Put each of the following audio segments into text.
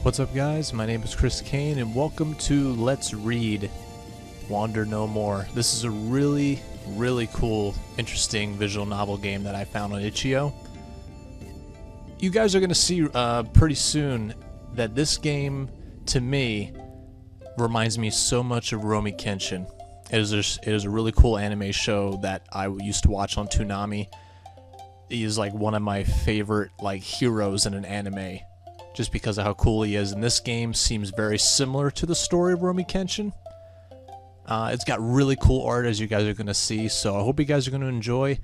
What's up, guys? My name is Chris Kane, and welcome to Let's Read Wander No More. This is a really cool, interesting visual novel game that I found on Itch.io. You guys are going to see pretty soon that this game, to me, reminds me so much of Rurouni Kenshin. It is a really cool anime show that I used to watch on Toonami. He is like one of my favorite heroes in an anime, just because of how cool he is. And this game seems very similar to the story of Rurouni Kenshin. It's got really cool art, as you guys are going to see, so I hope you guys are going to enjoy.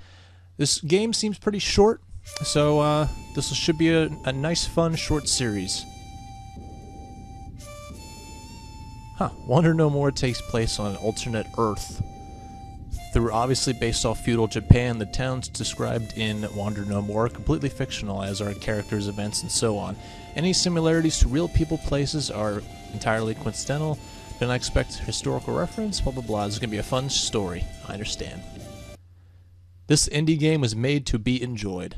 This game seems pretty short, so this should be a nice, fun, short series. Wander No More takes place on an alternate Earth. They're obviously based off feudal Japan. The towns described in Wander No More are completely fictional, as are characters, events, and so on. Any similarities to real people, places are entirely coincidental. Don't expect historical reference, blah blah blah. This is going to be a fun story, I understand. This indie game was made to be enjoyed.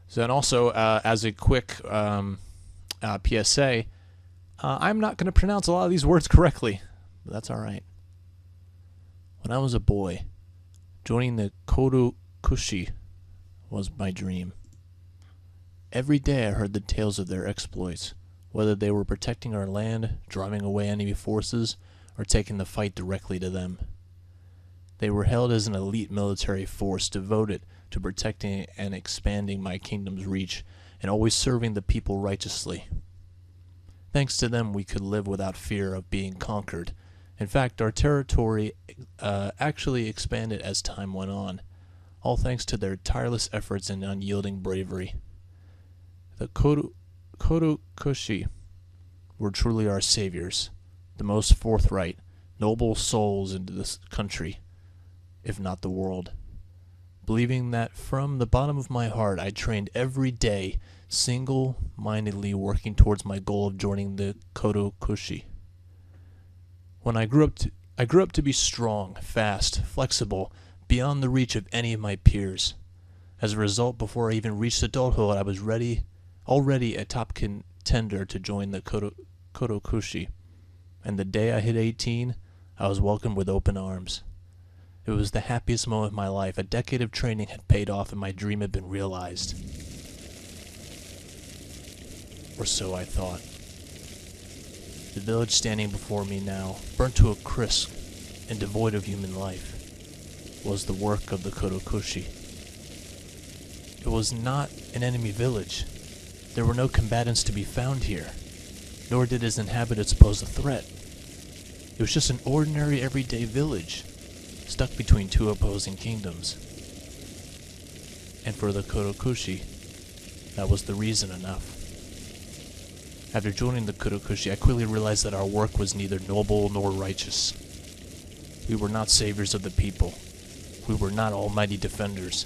So, and also, as a quick PSA, I'm not going to pronounce a lot of these words correctly, but that's alright. When I was a boy, joining the Kouichirou was my dream. Every day I heard the tales of their exploits, whether they were protecting our land, driving away enemy forces, or taking the fight directly to them. They were hailed as an elite military force devoted to protecting and expanding my kingdom's reach, and always serving the people righteously. Thanks to them, we could live without fear of being conquered. In fact, our territory actually expanded as time went on, all thanks to their tireless efforts and unyielding bravery. The Kouichirou were truly our saviors, the most forthright, noble souls in this country, if not the world. Believing that from the bottom of my heart, I trained every day, single-mindedly working towards my goal of joining the Kouichirou. When I grew up to be strong, fast, flexible, beyond the reach of any of my peers. As a result, before I even reached adulthood, I was already a top contender to join the Kouichirou. And the day I hit 18, I was welcomed with open arms. It was the happiest moment of my life. A decade of training had paid off and my dream had been realized. Or so I thought. The village standing before me now, burnt to a crisp and devoid of human life, was the work of the Kouichirou. It was not an enemy village. There were no combatants to be found here, nor did its inhabitants pose a threat. It was just an ordinary everyday village, stuck between two opposing kingdoms. And for the Kouichirou, that was the reason enough. After joining the Kouichirou, I quickly realized that our work was neither noble nor righteous. We were not saviors of the people. We were not almighty defenders,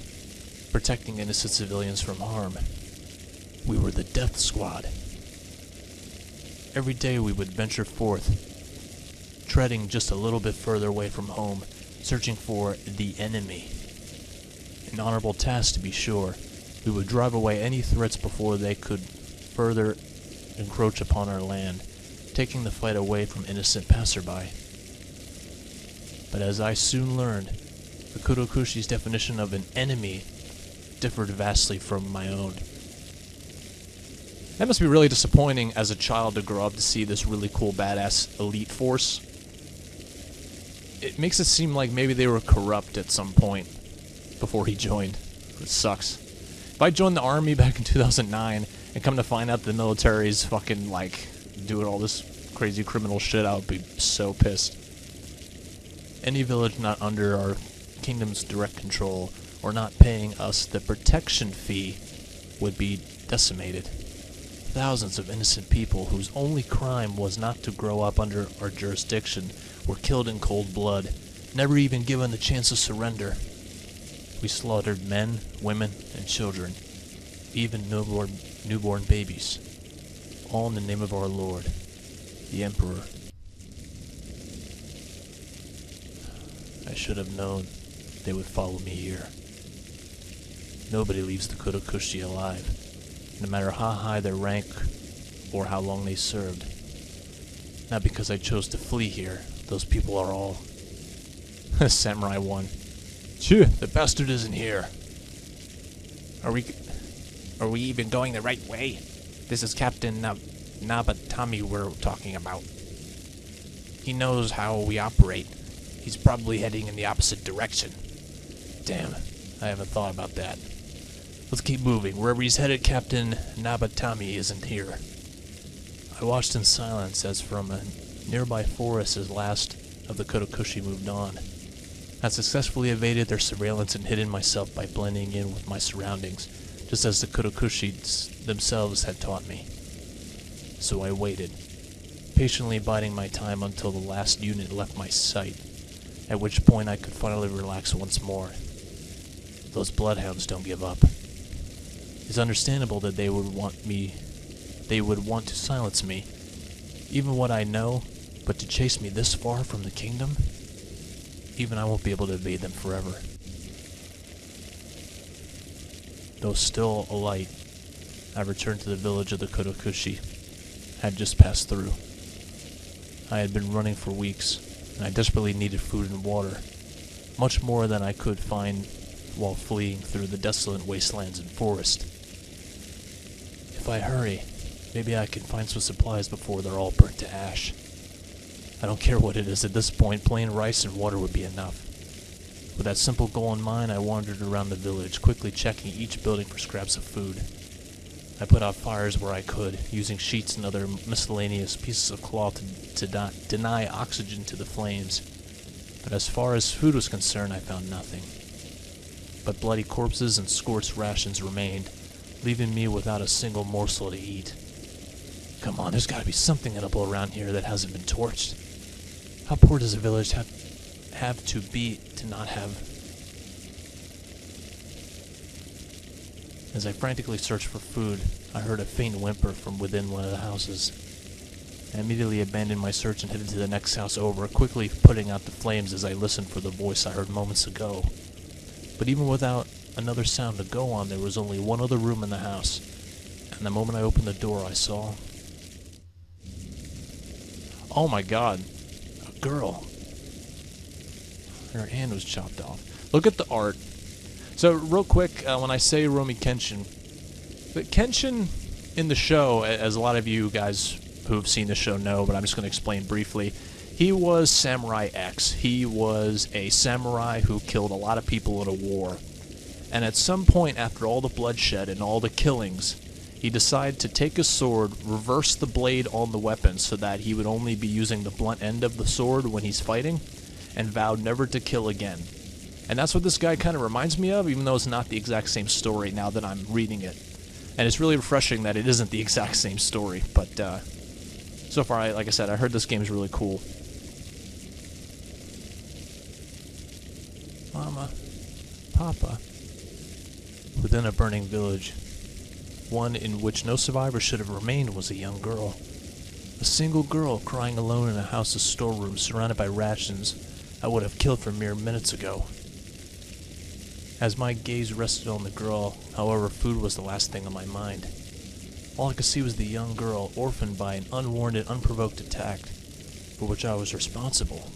protecting innocent civilians from harm. We were the death squad. Every day we would venture forth, treading just a little bit further away from home, searching for the enemy. An honorable task, to be sure. We would drive away any threats before they could further encroach upon our land, taking the fight away from innocent passerby. But as I soon learned, the Kouichirou's definition of an enemy differed vastly from my own. That must be really disappointing as a child to grow up to see this really cool, badass elite force. It makes it seem like maybe they were corrupt at some point before he joined. It sucks. If I joined the army back in 2009 and come to find out the military's fucking, doing all this crazy criminal shit, I would be so pissed. Any village not under our kingdom's direct control, or not paying us the protection fee, would be decimated. Thousands of innocent people whose only crime was not to grow up under our jurisdiction were killed in cold blood, never even given the chance to surrender. We slaughtered men, women, and children, even newborn babies, all in the name of our Lord, the Emperor. I should have known they would follow me here. Nobody leaves the Kouichirou alive, no matter how high their rank or how long they served. Not because I chose to flee here. Those people are all... Samurai 1. Phew, the bastard isn't here. Are we even going the right way? This is Captain Nabatame we're talking about. He knows how we operate. He's probably heading in the opposite direction. Damn, I haven't thought about that. Let's keep moving. Wherever he's headed, Captain Nabatame isn't here. I watched in silence as from a nearby forest as last of the Kouichirou moved on. I successfully evaded their surveillance and hidden myself by blending in with my surroundings, just as the Kouichirou themselves had taught me. So I waited, patiently biding my time until the last unit left my sight, at which point I could finally relax once more. Those bloodhounds don't give up. It's understandable that they would want to silence me, even what I know, but to chase me this far from the kingdom? Even I won't be able to evade them forever. Though still alight, I returned to the village of the Kouichirou I had just passed through. I had been running for weeks, and I desperately needed food and water, much more than I could find while fleeing through the desolate wastelands and forest. If I hurry, maybe I can find some supplies before they're all burnt to ash. I don't care what it is at this point, plain rice and water would be enough. With that simple goal in mind, I wandered around the village, quickly checking each building for scraps of food. I put out fires where I could, using sheets and other miscellaneous pieces of cloth to deny oxygen to the flames. But as far as food was concerned, I found nothing. But bloody corpses and scorched rations remained, leaving me without a single morsel to eat. Come on, there's gotta be something edible around here that hasn't been torched. How poor does a village have to be to not have? As I frantically searched for food, I heard a faint whimper from within one of the houses. I immediately abandoned my search and headed to the next house over, quickly putting out the flames as I listened for the voice I heard moments ago. But even without another sound to go on, there was only one other room in the house, and the moment I opened the door, I saw... Oh my god. A girl. Her hand was chopped off. Look at the art. So, real quick, when I say Romy Kenshin, but Kenshin in the show, as a lot of you guys who have seen the show know, but I'm just going to explain briefly, he was Samurai X. He was a samurai who killed a lot of people in a war. And at some point, after all the bloodshed and all the killings, he decided to take his sword, reverse the blade on the weapon so that he would only be using the blunt end of the sword when he's fighting, and vowed never to kill again. And that's what this guy kind of reminds me of, even though it's not the exact same story now that I'm reading it. And it's really refreshing that it isn't the exact same story, but so far, like I said, I heard this game is really cool. Mama, Papa. Within a burning village, one in which no survivor should have remained, was a young girl. A single girl crying alone in a house of storerooms surrounded by rations I would have killed for mere minutes ago. As my gaze rested on the girl, however, food was the last thing on my mind. All I could see was the young girl, orphaned by an unwarranted, unprovoked attack, for which I was responsible.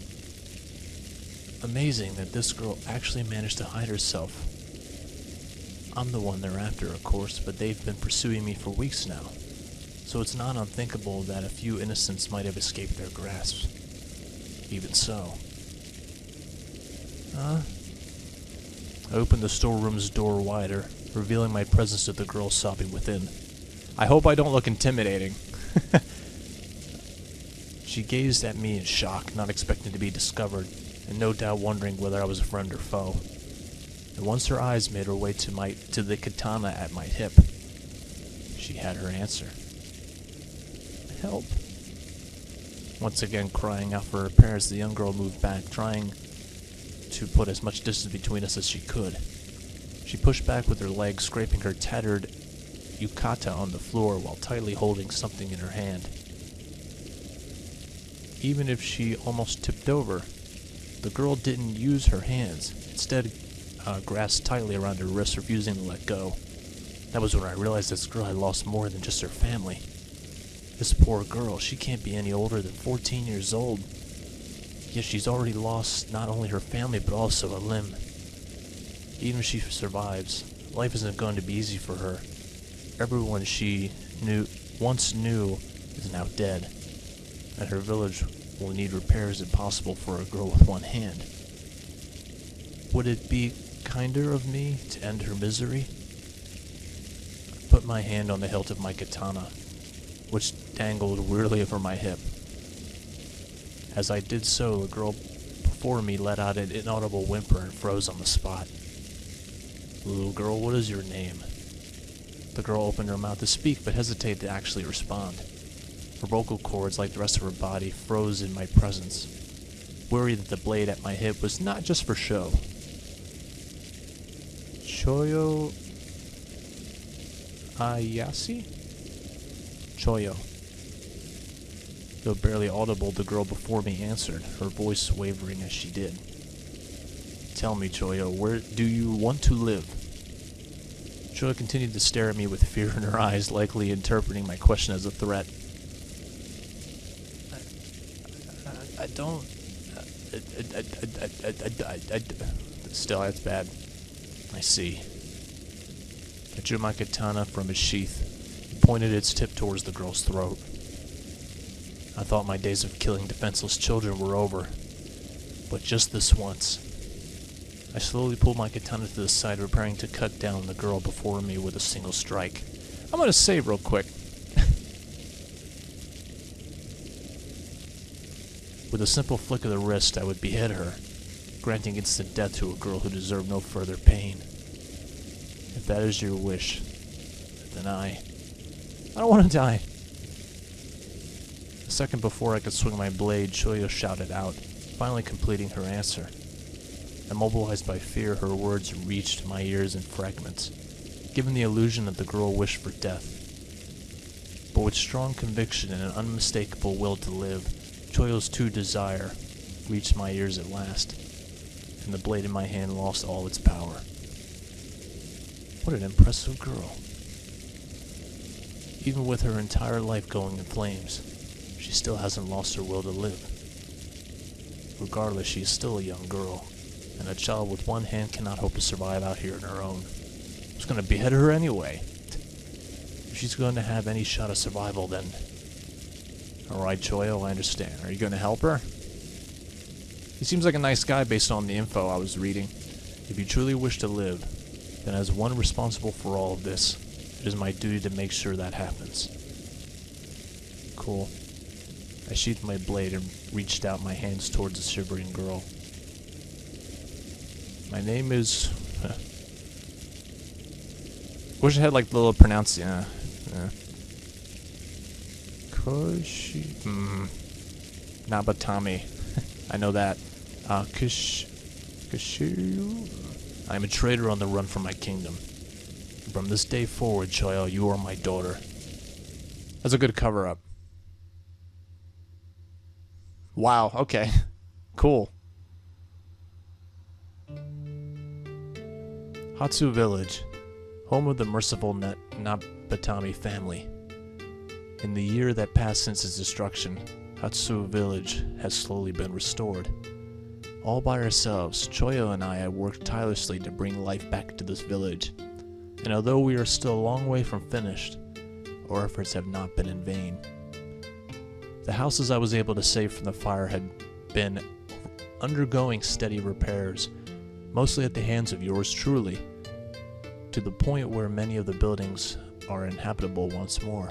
Amazing that this girl actually managed to hide herself. I'm the one they're after, of course, but they've been pursuing me for weeks now, so it's not unthinkable that a few innocents might have escaped their grasp. Even so. I opened the storeroom's door wider, revealing my presence to the girl sobbing within. I hope I don't look intimidating. She gazed at me in shock, not expecting to be discovered, and no doubt wondering whether I was a friend or foe. And once her eyes made her way to the katana at my hip, she had her answer. Help. Once again crying out for her parents, the young girl moved back, trying to put as much distance between us as she could. She pushed back with her legs, scraping her tattered yukata on the floor while tightly holding something in her hand. Even if she almost tipped over, the girl didn't use her hands. Instead, grasped tightly around her wrist, refusing to let go. That was when I realized this girl had lost more than just her family. This poor girl, she can't be any older than 14 years old. Yet she's already lost not only her family, but also a limb. Even if she survives, life isn't going to be easy for her. Everyone she once knew is now dead, and her village will need repairs impossible for a girl with one hand. Would it be kinder of me to end her misery? I put my hand on the hilt of my katana, which dangled wearily over my hip. As I did so, the girl before me let out an inaudible whimper and froze on the spot. "Little girl, what is your name?" The girl opened her mouth to speak, but hesitated to actually respond. Her vocal cords, like the rest of her body, froze in my presence, worried that the blade at my hip was not just for show. "Choyo Ayasi?" "Choyo." Though barely audible, the girl before me answered, her voice wavering as she did. "Tell me, Choyo, where do you want to live?" Choyo continued to stare at me with fear in her eyes, likely interpreting my question as a threat. I don't... Still, that's bad. I see. I drew my katana from its sheath and pointed its tip towards the girl's throat. I thought my days of killing defenseless children were over, but just this once. I slowly pulled my katana to the side, preparing to cut down the girl before me with a single strike. I'm gonna save real quick. With a simple flick of the wrist, I would behead her, granting instant death to a girl who deserved no further pain. If that is your wish, then I don't want to die. A second before I could swing my blade, Choyo shouted out, finally completing her answer. Immobilized by fear, her words reached my ears in fragments, giving the illusion that the girl wished for death. But with strong conviction and an unmistakable will to live, Choyo's true desire reached my ears at last, and the blade in my hand lost all its power. What an impressive girl. Even with her entire life going in flames, she still hasn't lost her will to live. Regardless, she is still a young girl, and a child with one hand cannot hope to survive out here on her own. I was going to behead her anyway. If she's going to have any shot of survival, then... Alright, Choyo, I understand. Are you going to help her? He seems like a nice guy based on the info I was reading. If you truly wish to live, then as one responsible for all of this, it is my duty to make sure that happens. Cool. I sheathed my blade and reached out my hands towards the shivering girl. My name is... Wish I had like the little pronunciation. Kouichirou Nabatame. I know that. Kouichirou. I am a traitor on the run from my kingdom. From this day forward, Choyo, you are my daughter. That's a good cover-up. Wow, okay. Cool. Hatsu Village, home of the merciful Nabatame family. In the year that passed since its destruction, Hatsu Village has slowly been restored. All by ourselves, Choyo and I have worked tirelessly to bring life back to this village. And although we are still a long way from finished, our efforts have not been in vain. The houses I was able to save from the fire had been undergoing steady repairs, mostly at the hands of yours truly, to the point where many of the buildings are inhabitable once more.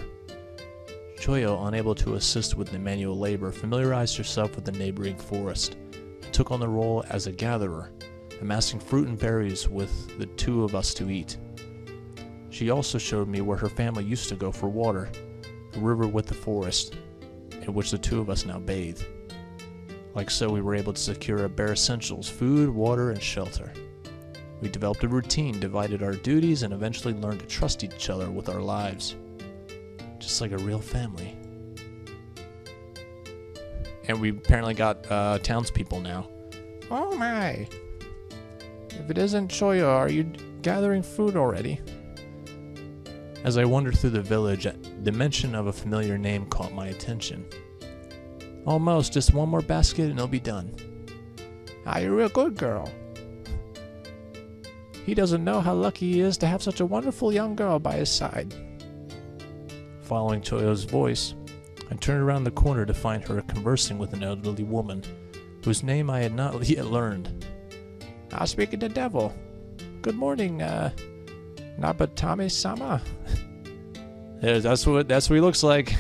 Choyo, unable to assist with the manual labor, familiarized herself with the neighboring forest, and took on the role as a gatherer, amassing fruit and berries with the two of us to eat. She also showed me where her family used to go for water, the river with the forest, in which the two of us now bathe. Like so, we were able to secure our bare essentials, food, water, and shelter. We developed a routine, divided our duties, and eventually learned to trust each other with our lives. Just like a real family. And we apparently got townspeople now. Oh my! If it isn't Choyo, are you gathering food already? As I wandered through the village, The mention of a familiar name caught my attention. Almost, just one more basket and it'll be done. Ah, you're a real good girl. He doesn't know how lucky he is to have such a wonderful young girl by his side. Following Choyo's voice, I turned around the corner to find her conversing with an elderly woman, whose name I had not yet learned. I'll speak to the devil. Good morning, Nabatame-sama. Yeah, that's what he looks like.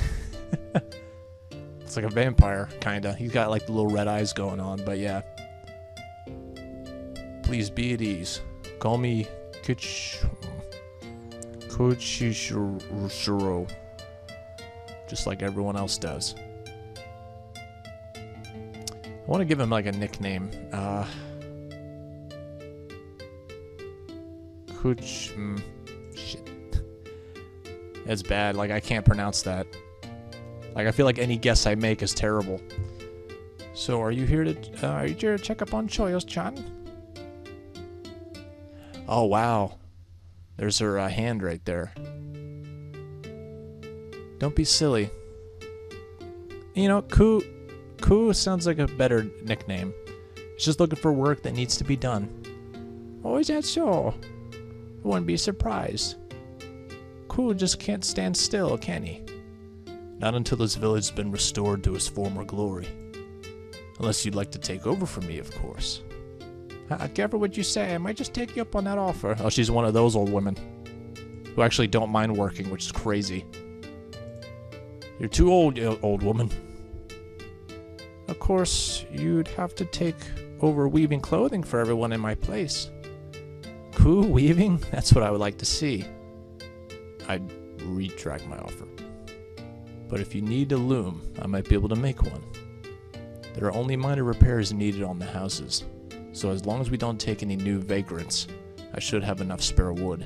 It's like a vampire, kinda. He's got like the little red eyes going on, but yeah. Please be at ease. Call me Kouichirou, just like everyone else does. I want to give him like a nickname. Shit. It's bad. Like, I can't pronounce that. Like, I feel like any guess I make is terrible. So, are you here to check up on Choyo-chan? Oh, wow. There's her hand right there. Don't be silly. You know, Koo sounds like a better nickname. He's just looking for work that needs to be done. Oh, is that so? I wouldn't be surprised. Koo just can't stand still, can he? Not until this village has been restored to its former glory. Unless you'd like to take over for me, of course. Careful what you say. I might just take you up on that offer. Oh, she's one of those old women who actually don't mind working, which is crazy. You're too old, old woman. Of course, you'd have to take over weaving clothing for everyone in my place. Koo weaving? That's what I would like to see. I'd retract my offer. But if you need a loom, I might be able to make one. There are only minor repairs needed on the houses, so as long as we don't take any new vagrants, I should have enough spare wood.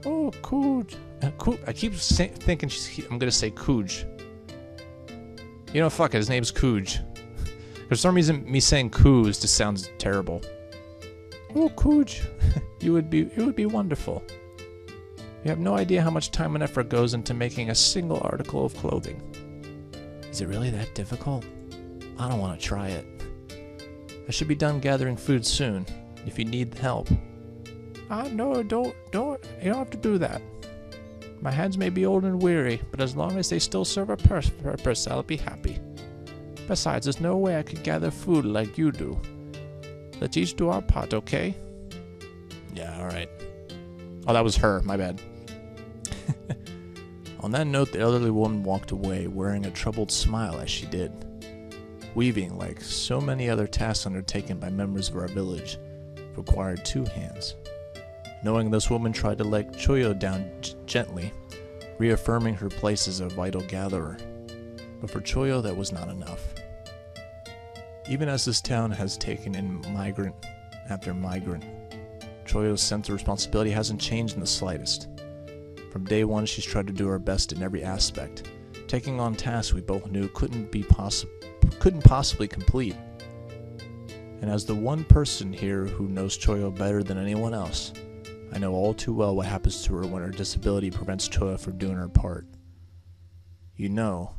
Oh, Cooj. I keep thinking I'm going to say Cooj. You know, fuck it, his name's Cooj. For some reason, me saying Coos just sounds terrible. Oh, Cooj, it would be wonderful. You have no idea how much time and effort goes into making a single article of clothing. Is it really that difficult? I don't want to try it. I should be done gathering food soon, if you need help. No, don't. You don't have to do that. My hands may be old and weary, but as long as they still serve a purpose, I'll be happy. Besides, there's no way I could gather food like you do. Let's each do our part, okay? Yeah, alright. Oh, that was her, my bad. On that note, the elderly woman walked away, wearing a troubled smile as she did. Weaving, like so many other tasks undertaken by members of our village, required two hands. Knowing this woman tried to let Choyo down gently, reaffirming her place as a vital gatherer. But for Choyo, that was not enough. Even as this town has taken in migrant after migrant, Choyo's sense of responsibility hasn't changed in the slightest. From day one, she's tried to do her best in every aspect, taking on tasks we both knew couldn't possibly complete. And as the one person here who knows Choyo better than anyone else, I know all too well what happens to her when her disability prevents Choyo from doing her part. You know,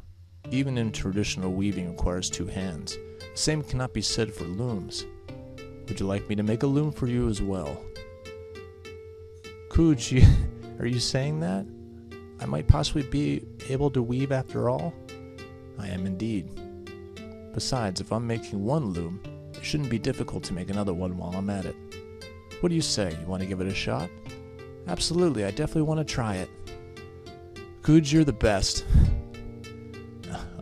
even in traditional weaving requires two hands. The same cannot be said for looms. Would you like me to make a loom for you as well? Cooj, are you saying that? I might possibly be able to weave after all? I am indeed. Besides, if I'm making one loom, it shouldn't be difficult to make another one while I'm at it. What do you say? You want to give it a shot? Absolutely, I definitely want to try it. Cooj, you're the best.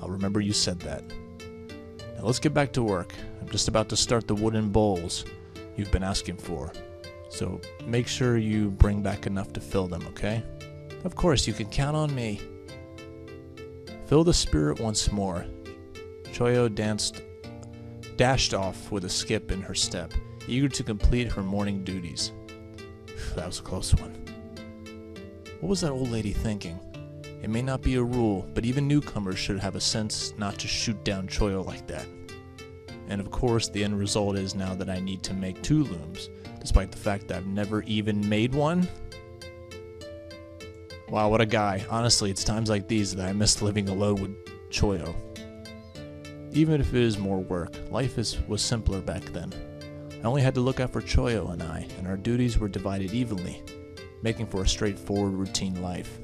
I'll remember you said that. Now let's get back to work. I'm just about to start the wooden bowls you've been asking for. So make sure you bring back enough to fill them, okay? Of course, you can count on me. Fill the spirit once more. Choyo dashed off with a skip in her step, eager to complete her morning duties. That was a close one. What was that old lady thinking? It may not be a rule, but even newcomers should have a sense not to shoot down Choyo like that. And of course, the end result is now that I need to make two looms, despite the fact that I've never even made one. Wow, what a guy. Honestly, it's times like these that I miss living alone with Choyo. Even if it is more work, life was simpler back then. I only had to look out for Choyo and our duties were divided evenly, making for a straightforward routine life.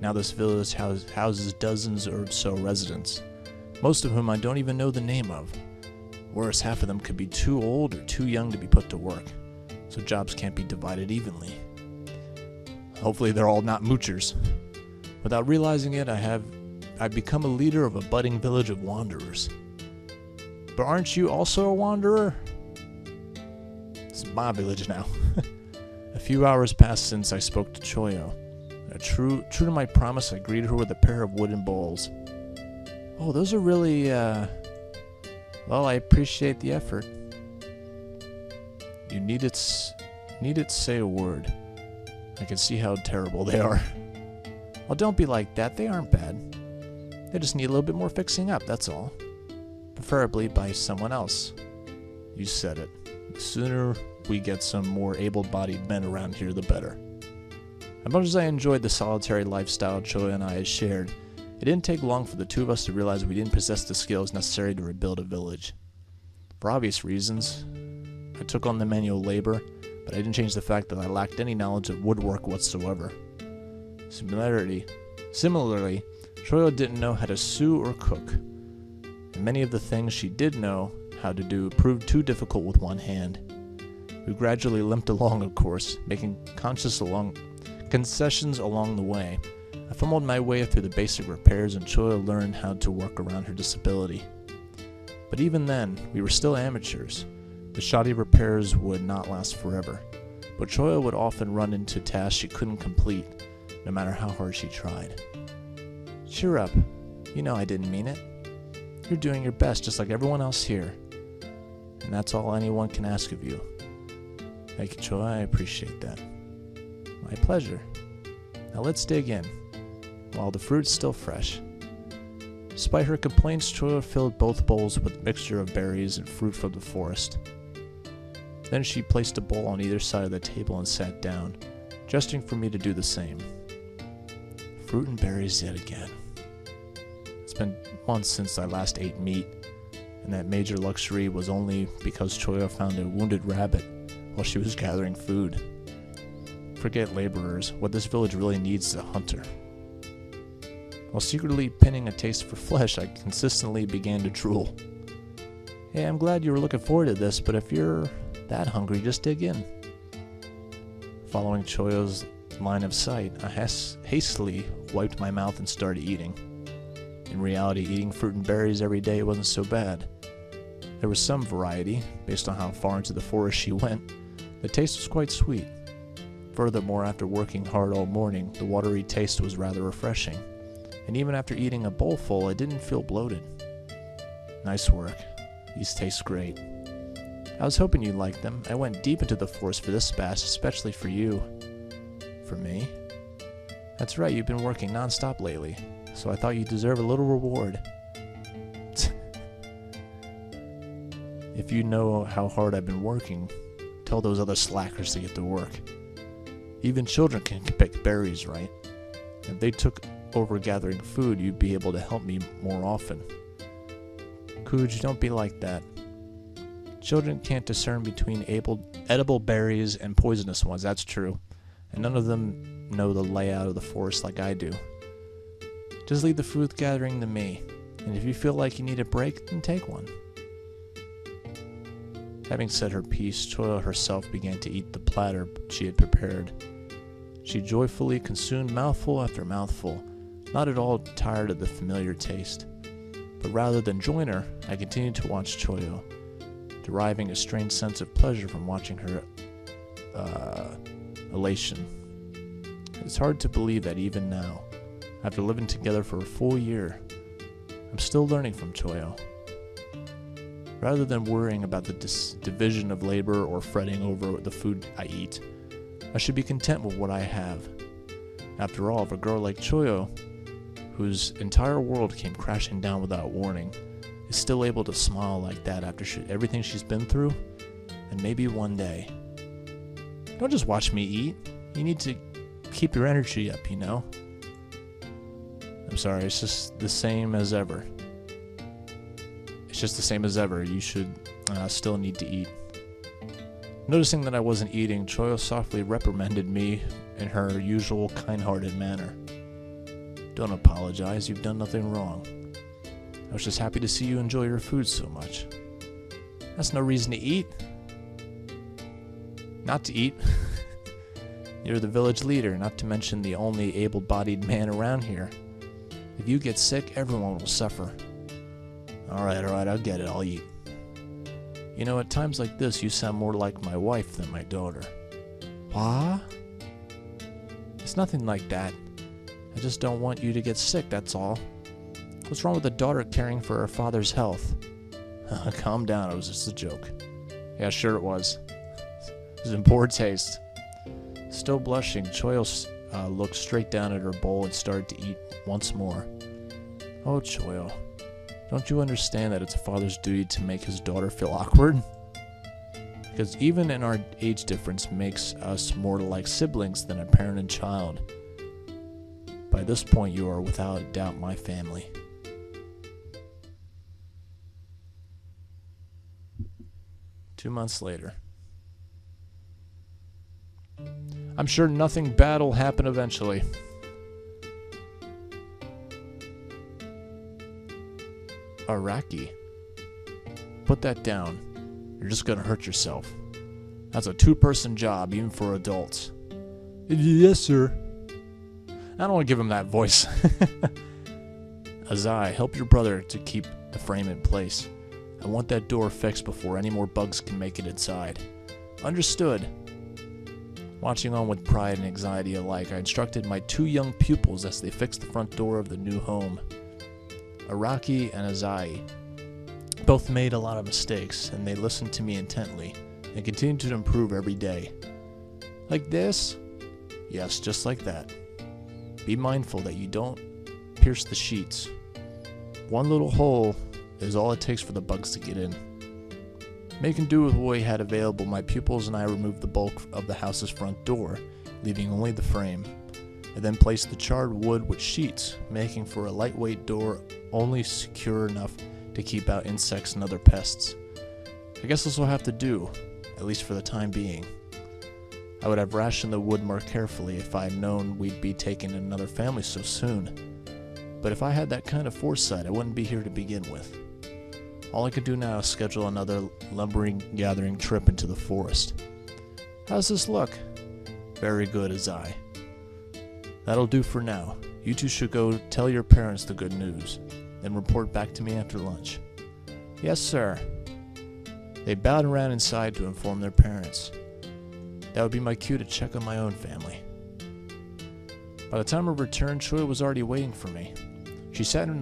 Now this village houses dozens or so residents, most of whom I don't even know the name of. Worse, half of them could be too old or too young to be put to work, so jobs can't be divided evenly. Hopefully they're all not moochers. Without realizing it, I've become a leader of a budding village of wanderers. But aren't you also a wanderer? This is my village now. A few hours passed since I spoke to Choyo. True to my promise, I greeted her with a pair of wooden bowls. Oh, those are really, well, I appreciate the effort. You needn't say a word. I can see how terrible they are. Well, don't be like that. They aren't bad. They just need a little bit more fixing up, that's all. Preferably by someone else. You said it. The sooner we get some more able-bodied men around here, the better. As much as I enjoyed the solitary lifestyle Choyo and I had shared, it didn't take long for the two of us to realize we didn't possess the skills necessary to rebuild a village. For obvious reasons, I took on the manual labor, but I didn't change the fact that I lacked any knowledge of woodwork whatsoever. Similarly, Choyo didn't know how to sew or cook, and many of the things she did know how to do proved too difficult with one hand. We gradually limped along, of course, making concessions along the way. I fumbled my way through the basic repairs and Choyo learned how to work around her disability. But even then, we were still amateurs. The shoddy repairs would not last forever, but Choyo would often run into tasks she couldn't complete, no matter how hard she tried. Cheer up. You know I didn't mean it. You're doing your best just like everyone else here. And that's all anyone can ask of you. Thank you, Choyo. I appreciate that. My pleasure. Now let's dig in, while the fruit's still fresh. Despite her complaints, Choyo filled both bowls with a mixture of berries and fruit from the forest. Then she placed a bowl on either side of the table and sat down, gesturing for me to do the same. Fruit and berries yet again. It's been months since I last ate meat, and that major luxury was only because Choyo found a wounded rabbit while she was gathering food. Forget laborers. What this village really needs is a hunter. While secretly pinning a taste for flesh, I consistently began to drool. Hey, I'm glad you were looking forward to this, but if you're that hungry, just dig in. Following Choyo's line of sight, I hastily wiped my mouth and started eating. In reality, eating fruit and berries every day wasn't so bad. There was some variety, based on how far into the forest she went. The taste was quite sweet. Furthermore, after working hard all morning, the watery taste was rather refreshing. And even after eating a bowl full, I didn't feel bloated. Nice work. These taste great. I was hoping you'd like them. I went deep into the forest for this batch, especially for you. For me? That's right, you've been working non-stop lately, so I thought you deserve a little reward. If you know how hard I've been working, tell those other slackers to get to work. Even children can pick berries, right? If they took over gathering food, you'd be able to help me more often. Kouj, don't be like that. Children can't discern between edible berries and poisonous ones, that's true. And none of them know the layout of the forest like I do. Just leave the food gathering to me. And if you feel like you need a break, then take one. Having said her piece, Choyo herself began to eat the platter she had prepared. She joyfully consumed mouthful after mouthful, not at all tired of the familiar taste. But rather than join her, I continued to watch Choyo, deriving a strange sense of pleasure from watching her elation. It's hard to believe that even now, after living together for a full year, I'm still learning from Choyo. Rather than worrying about the division of labor or fretting over the food I eat, I should be content with what I have. After all, if a girl like Choyo, whose entire world came crashing down without warning, is still able to smile like that after everything she's been through, then maybe one day. Don't just watch me eat. You need to keep your energy up, you know? I'm sorry, it's just the same as ever. It's just the same as ever. You should still need to eat. Noticing that I wasn't eating, Choyo softly reprimanded me in her usual kind-hearted manner. Don't apologize, you've done nothing wrong. I was just happy to see you enjoy your food so much. That's no reason to eat. Not to eat. You're the village leader, not to mention the only able-bodied man around here. If you get sick, everyone will suffer. Alright, I'll get it, I'll eat. You know, at times like this, you sound more like my wife than my daughter. What? It's nothing like that. I just don't want you to get sick, that's all. What's wrong with a daughter caring for her father's health? Calm down, it was just a joke. Yeah, sure it was. It was in poor taste. Still blushing, Choyo looked straight down at her bowl and started to eat once more. Oh, Choyo, don't you understand that it's a father's duty to make his daughter feel awkward? Because even in our age difference makes us more like siblings than a parent and child. By this point, you are without a doubt my family. Two months later. I'm sure nothing bad will happen eventually. Araki. Put that down. You're just gonna hurt yourself. That's a two-person job, even for adults. Yes, sir. I don't want to give him that voice. Azai, help your brother to keep the frame in place. I want that door fixed before any more bugs can make it inside. Understood. Watching on with pride and anxiety alike, I instructed my two young pupils as they fixed the front door of the new home. Araki and Azai both made a lot of mistakes, and they listened to me intently and continued to improve every day. Like this? Yes, just like that. Be mindful that you don't pierce the sheets. One little hole is all it takes for the bugs to get in. Making do with what we had available, my pupils and I removed the bulk of the house's front door, leaving only the frame. I then placed the charred wood with sheets, making for a lightweight door only secure enough to keep out insects and other pests. I guess this will have to do, at least for the time being. I would have rationed the wood more carefully if I had known we'd be taking in another family so soon. But if I had that kind of foresight, I wouldn't be here to begin with. All I could do now is schedule another lumbering gathering trip into the forest. How's this look? Very good, Azai. That'll do for now. You two should go tell your parents the good news, then report back to me after lunch. Yes, sir. They bowed and ran inside to inform their parents. That would be my cue to check on my own family. By the time of return, Choyo was already waiting for me. She sat in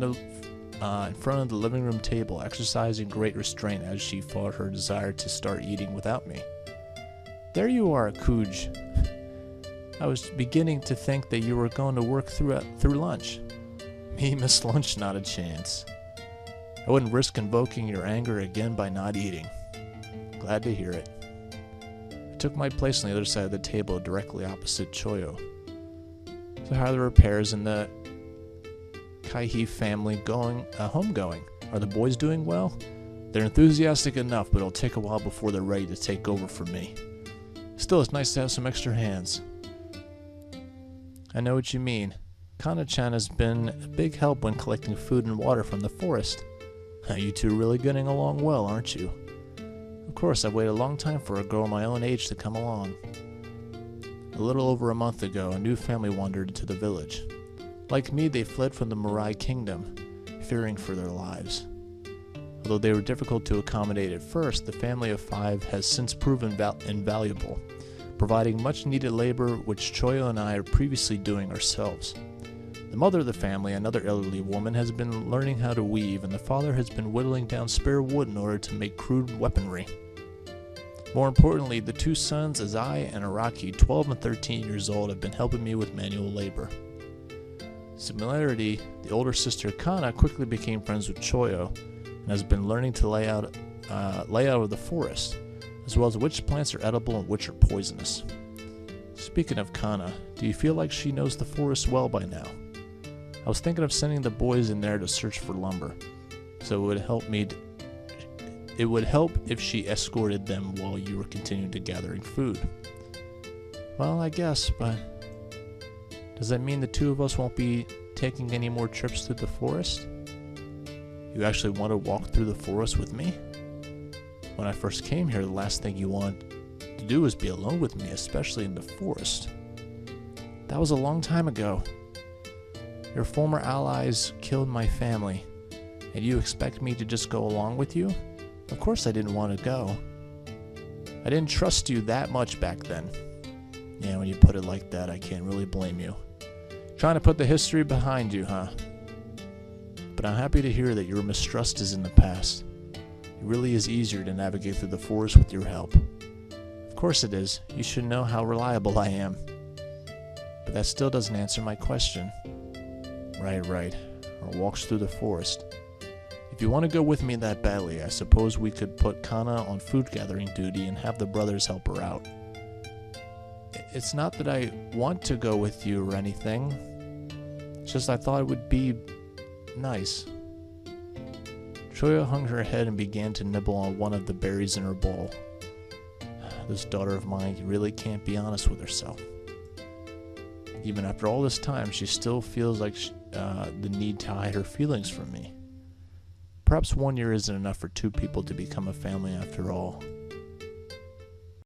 front of the living room table, exercising great restraint as she fought her desire to start eating without me. There you are, Kouj. I was beginning to think that you were going to work through lunch. Me miss lunch, not a chance. I wouldn't risk invoking your anger again by not eating. Glad to hear it. I took my place on the other side of the table, directly opposite Choyo. So how are the repairs in the Kaihi family homegoing? Are the boys doing well? They're enthusiastic enough, but it'll take a while before they're ready to take over from me. Still, it's nice to have some extra hands. I know what you mean. Kana-chan has been a big help when collecting food and water from the forest. You two are really getting along well, aren't you? Of course, I've waited a long time for a girl my own age to come along. A little over a month ago, a new family wandered into the village. Like me, they fled from the Mirai Kingdom, fearing for their lives. Although they were difficult to accommodate at first, the family of 5 has since proven invaluable, providing much-needed labor which Choyo and I are previously doing ourselves. The mother of the family, another elderly woman, has been learning how to weave, and the father has been whittling down spare wood in order to make crude weaponry. More importantly, the two sons, Azai and Araki, 12 and 13 years old, have been helping me with manual labor. Similarly, the older sister Kana quickly became friends with Choyo and has been learning to layout of the forest, as well as which plants are edible and which are poisonous. Speaking of Kana, do you feel like she knows the forest well by now? I was thinking of sending the boys in there to search for lumber, so it would help if she escorted them while you were continuing to gathering food. Well, I guess, but does that mean the two of us won't be taking any more trips through the forest? You actually want to walk through the forest with me? When I first came here, the last thing you wanted to do was be alone with me, especially in the forest. That was a long time ago. Your former allies killed my family, and you expect me to just go along with you? Of course I didn't want to go. I didn't trust you that much back then. Yeah, when you put it like that, I can't really blame you. Trying to put the history behind you, huh? But I'm happy to hear that your mistrust is in the past. It really is easier to navigate through the forest with your help. Of course it is. You should know how reliable I am. But that still doesn't answer my question. Right. Our walks through the forest. If you want to go with me that badly, I suppose we could put Kana on food gathering duty and have the brothers help her out. It's not that I want to go with you or anything. It's just I thought it would be nice. Choya hung her head and began to nibble on one of the berries in her bowl. This daughter of mine really can't be honest with herself. Even after all this time, she still feels like the need to hide her feelings from me. Perhaps 1 year isn't enough for two people to become a family after all.